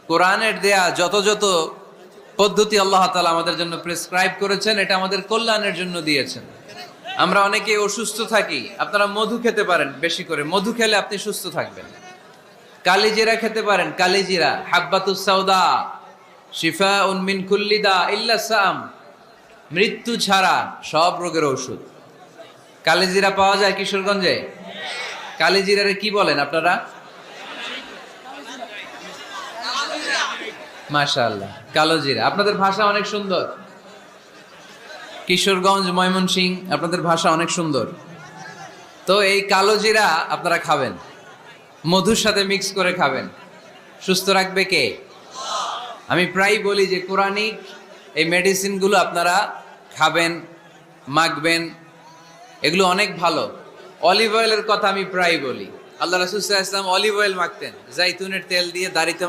কোরআনের দেয়া যত যত পদ্ধতি আল্লাহ তাআলা আমাদের জন্য প্রেসক্রাইব করেছেন, এটা আমাদের কল্যাণের জন্য দিয়েছেন। আমরা অনেকে অসুস্থ থাকি, আপনারা মধু খেতে পারেন, বেশি করে মধু খেলে আপনি সুস্থ থাকবেন। কালিজিরা খেতে পারেন, কালিজিরা হাব্বাতুস সাউদা শিফাউন মিন কুল্লি দা ইল্লা সাম, মৃত্যু ছাড়া সব রোগের ঔষধ। কালিজিরা পাওয়া যায় কিশোরগঞ্জে। কালিজিরারে কি বলেন আপনারা? মাশাআল্লাহ, কালো জিরা। আপনাদের ভাষা অনেক সুন্দর। কিশোরগঞ্জ, ময়মনসিংহ, আপনাদের ভাষা অনেক সুন্দর। তো এই কালো জিরা আপনারা খাবেন, মধুর সাথে মিক্স করে খাবেন। সুস্থ রাখবে কে? আমি প্রায় বলি যে কোরআনিক এই মেডিসিনগুলো আপনারা খাবেন, মাখবেন, এগুলো অনেক ভালো। অলিভ অয়েলের কথা আমি প্রায় বলি। আল্লাহ রাসূল সাল্লাল্লাহু আলাইহি ওয়াসাল্লাম অলিভ অয়েল মাখতেন, জাইতুনের তেল দিয়ে দাড়িতে